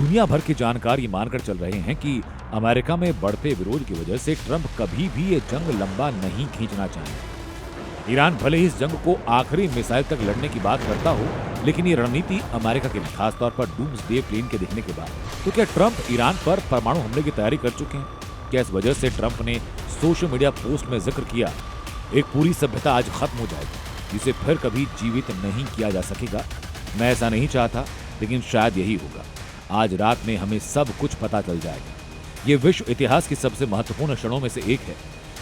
दुनिया भर के जानकार ये मानकर चल रहे हैं कि अमेरिका में बढ़ते विरोध की वजह से ट्रंप कभी भी ये जंग लंबा नहीं खींचना चाहेंगे। ईरान भले ही इस जंग को आखिरी मिसाइल तक लड़ने की बात करता हो, लेकिन ये रणनीति अमेरिका के लिए, खासतौर पर डूम्सडे प्लेन के दिखने के बाद, तो क्या ट्रंप ईरान पर परमाणु हमले की तैयारी कर चुके हैं? क्या इस वजह से ट्रंप ने सोशल मीडिया पोस्ट में जिक्र किया, एक पूरी सभ्यता आज खत्म हो जाएगी, जिसे फिर कभी जीवित नहीं किया जा सकेगा? मैं ऐसा नहीं चाहता, लेकिन शायद यही होगा। आज रात में हमें सब कुछ पता चल जाएगा। ये विश्व इतिहास की सबसे महत्वपूर्ण क्षणों में से एक है।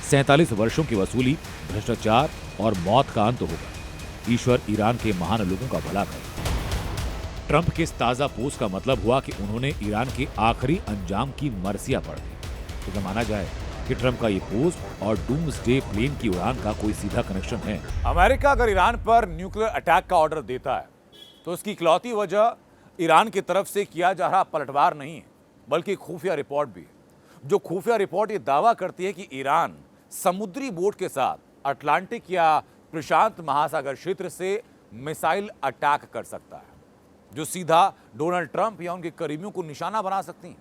47 वर्षों की वसूली, भ्रष्टाचार और मौत का अंत होगा। ईश्वर ईरान के महान लोगों का भला करे। ट्रंप के इस ताजा पोस्ट का मतलब हुआ कि उन्होंने ईरान के आखिरी अंजाम की मर्सिया पढ़ दी। तो क्या माना जाए कि ट्रंप का ये पोस्ट और डूम्सडे प्लेन की उड़ान का कोई सीधा कनेक्शन है? अमेरिका अगर ईरान पर न्यूक्लियर अटैक का ऑर्डर देता है तो उसकी इकलौती वजह ईरान की तरफ से किया जा रहा पलटवार नहीं है, बल्कि खुफिया रिपोर्ट भी है। जो खुफिया रिपोर्ट ये दावा करती है कि ईरान समुद्री बोट के साथ अटलांटिक या प्रशांत महासागर क्षेत्र से मिसाइल अटैक कर सकता है, जो सीधा डोनाल्ड ट्रंप या उनके करीबियों को निशाना बना सकती हैं।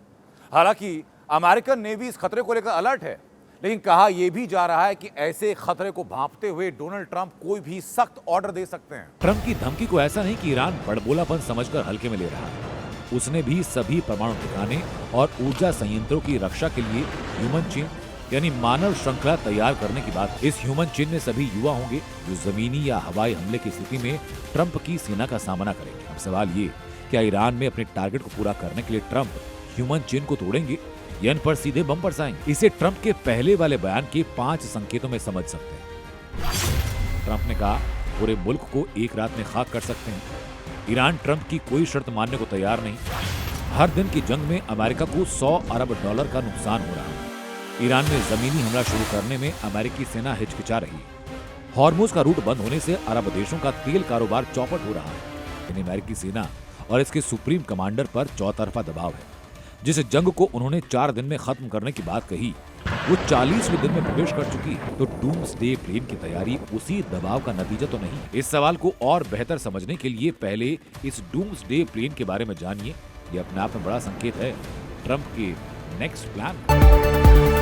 हालांकि अमेरिकन नेवी इस खतरे को लेकर अलर्ट है, लेकिन कहा यह भी जा रहा है कि ऐसे खतरे को भांपते हुए डोनाल्ड ट्रंप कोई भी सख्त ऑर्डर दे सकते हैं। ट्रंप की धमकी को ऐसा नहीं कि ईरान बड़बोलापन समझकर हल्के में ले रहा है। उसने भी सभी परमाणु ठिकाने और ऊर्जा संयंत्रों की रक्षा के लिए ह्यूमन चेन यानी मानव श्रृंखला तैयार करने की बात। इस ह्यूमन चेन में सभी युवा होंगे जो जमीनी या हवाई हमले की स्थिति में ट्रंप की सेना का सामना करेंगे। अब सवाल ये, क्या ईरान में अपने टारगेट को पूरा करने के लिए ट्रंप ह्यूमन चेन को तोड़ेंगे या इन पर सीधे बम बरसाएंगे? इसे ट्रंप के पहले वाले बयान के 5 संकेतों में समझ सकते हैं। ट्रंप ने कहा पूरे मुल्क को एक रात में खाक कर सकते हैं। ईरान ट्रंप की कोई शर्त मानने को तैयार नहीं। हर दिन की जंग में अमेरिका को $100 अरब का नुकसान हो रहा है। ईरान में जमीनी हमला शुरू करने में अमेरिकी सेना हिचकिचा रही है। हॉर्मुज का रूट बंद होने से अरब देशों का तेल कारोबार चौपट हो रहा है। लेकिन अमेरिकी सेना और इसके सुप्रीम कमांडर पर चौतरफा दबाव है। जिस जंग को उन्होंने 4 दिन में खत्म करने की बात कही, वो 40वें दिन में प्रवेश कर चुकी है। तो डूम्सडे प्लेन की तैयारी उसी दबाव का नतीजा तो नहीं? इस सवाल को और बेहतर समझने के लिए पहले इस डूम्सडे प्लेन के बारे में जानिए। ये अपने आप में बड़ा संकेत है ट्रंप के नेक्स्ट प्लान।